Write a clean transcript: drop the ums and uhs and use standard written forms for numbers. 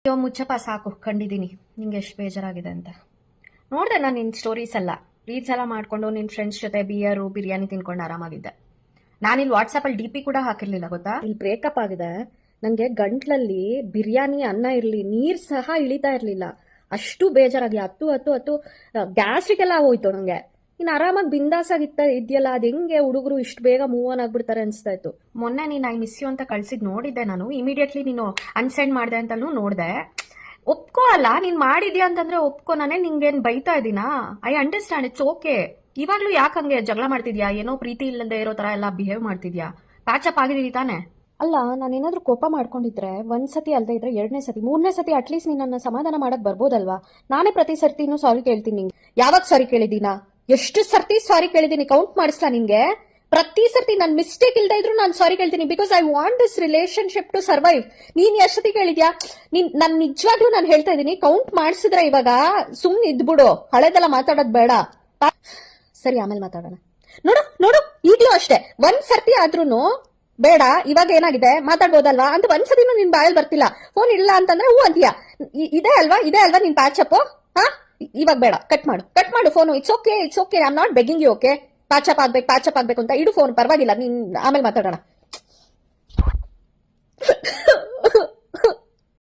ಅಯ್ಯೋ ಮುಚ್ಚಪ್ಪ ಸಾಕು, ಕಂಡಿದ್ದೀನಿ ನಿಂಗೆ ಎಷ್ಟು ಬೇಜಾರಾಗಿದೆ ಅಂತ. ನೋಡಿದೆ ನಾನು ನಿನ್ನ ಸ್ಟೋರೀಸ್ ಎಲ್ಲ, ರೀಲ್ಸ್ ಎಲ್ಲ ಮಾಡ್ಕೊಂಡು ನಿನ್ನ ಫ್ರೆಂಡ್ಸ್ ಜೊತೆ ಬಿಯರು ಬಿರಿಯಾನಿ ತಿನ್ಕೊಂಡು ಆರಾಮಾಗಿದ್ದೆ. ನಾನಿಲ್ಲಿ ವಾಟ್ಸಪ್ಪಲ್ಲಿ DP ಕೂಡ ಹಾಕಿರ್ಲಿಲ್ಲ ಗೊತ್ತಾ. ಇಲ್ಲಿ ಬ್ರೇಕಪ್ ಆಗಿದೆ, ನನಗೆ ಗಂಟ್ಲಲ್ಲಿ ಬಿರಿಯಾನಿ ಅನ್ನ ಇರಲಿ ನೀರು ಸಹ ಇಳಿತಾ ಇರಲಿಲ್ಲ, ಅಷ್ಟು ಬೇಜಾರಾಗಿ ಹತ್ತು ಹತ್ತು ಹತ್ತು ಗ್ಯಾಸ್ಟ್ರಿಕೆಲ್ಲ ಹೋಯ್ತು ನನಗೆ. ನೀನು ಆರಾಮಾಗಿ ಬಿಂದಾಸಾಗಿತ್ತ ಇದೆಯಲ್ಲ, ಅದು ಹೆಂಗೆ ಹುಡುಗರು ಇಷ್ಟು ಬೇಗ ಮೂವ್ ಆನ್ ಆಗ್ಬಿಡ್ತಾರೆ ಅನಿಸ್ತಾ ಇತ್ತು. ಮೊನ್ನೆ ನೀನು ಐ ಮಿಸ್ ಯು ಅಂತ ಕಳ್ಸಿದ್ ನೋಡಿದ್ದೆ ನಾನು, ಇಮಿಡಿಯೇಟ್ಲಿ ನೀನು ಅನ್ಸೆಂಡ್ ಮಾಡಿದೆ ಅಂತಲೂ ನೋಡಿದೆ. ಒಪ್ಕೋ ಅಲ್ಲ, ನೀನು ಮಾಡಿದ್ಯಾ ಅಂತಂದ್ರೆ ಒಪ್ಕೋ, ನಾನೇ ನಿಂಗೇನು ಬೈತಾ ಇದ್ದೀನಾ? I understand, it's okay. ಇವಾಗ್ಲೂ ಯಾಕೆ ಹಂಗೆ ಜಗಳ ಮಾಡ್ತಿದ್ಯಾ? ಏನೋ ಪ್ರೀತಿ ಇಲ್ಲದೆ ಇರೋ ತರ ಎಲ್ಲ ಬಿಹೇವ್ ಮಾಡ್ತಿದ್ಯಾ? ಪ್ಯಾಚಪ್ ಆಗಿದೀವಿ ತಾನೆ? ಅಲ್ಲ, ನಾನೇನಾದ್ರೂ ಕೋಪ ಮಾಡ್ಕೊಂಡಿದ್ರೆ ಒಂದ್ಸತಿ ಅಲ್ದೇ ಇದ್ರೆ ಎರಡನೇ ಸತಿ ಮೂರನೇ ಸತಿ ಅಟ್ಲೀಸ್ಟ್ ನೀನನ್ನ ಸಮಾಧಾನ ಮಾಡಕ್ ಬರ್ಬೋದಲ್ವಾ? ನಾನೇ ಪ್ರತಿ ಸರ್ತಿನೂ ಸಾರಿ ಕೇಳ್ತೀನಿ ನಿಂಗೆ. ಯಾವಾಗ ಸಾರಿ ಕೇಳಿದೀನಾ? ಎಷ್ಟು ಸರ್ತಿ ಸಾರಿ ಕೇಳಿದೀನಿ, ಕೌಂಟ್ ಮಾಡಿಸ್ಲಾ ನಿಂಗೆ? ಪ್ರತಿ ಸರ್ತಿ ನನ್ ಮಿಸ್ಟೇಕ್ ಇಲ್ದೇ ಇದ್ರು ನಾನು ಸಾರಿ ಕೇಳ್ತೀನಿ, because I want this relationship to survive. ನೀನ್ ಎಷ್ಟತಿ ಕೇಳಿದ್ಯಾ? ನಾನ್ ನಿಜವಾಗ್ಲೂ ನಾನು ಹೇಳ್ತಾ ಇದೀನಿ, ಕೌಂಟ್ ಮಾಡಿಸಿದ್ರೆ ಇವಾಗ ಸುಮ್ನೆ ಇದ್ಬಿಡು, ಹಳೆದೆಲ್ಲ ಮಾತಾಡೋದ್ ಬೇಡ. ಸರಿ, ಆಮೇಲೆ ಮಾತಾಡೋಣ. ನೋಡು ನೋಡು, ಈಗ್ಲೂ ಅಷ್ಟೇ, ಒಂದ್ ಸರ್ತಿ ಆದ್ರೂನು ಬೇಡ, ಇವಾಗ ಏನಾಗಿದೆ ಮಾತಾಡ್ಬೋದಲ್ವಾ ಅಂತ ಒಂದ್ಸತಿನೂ ನಿನ್ ಬಾಯಲ್ಲಿ ಬರ್ತಿಲ್ಲ. ಫೋನ್ ಇಲ್ಲ ಅಂತಂದ್ರೆ ಹೂ ಅಂತೀಯಾ? ಇದೆ ಅಲ್ವಾ ನಿನ್ ಪ್ಯಾಚಪ್? ಹಾ, ಇವಾಗ ಬೇಡ, ಕಟ್ ಮಾಡು phone. It's okay, I am not begging you. Okay, patch up ಆಗ್ಬೇಕು ಅಂತ ಇಡು ಫೋನ್, ಪರವಾಗಿಲ್ಲ, ನೀನ್ ಆಮೇಲೆ ಮಾತಾಡೋಣ.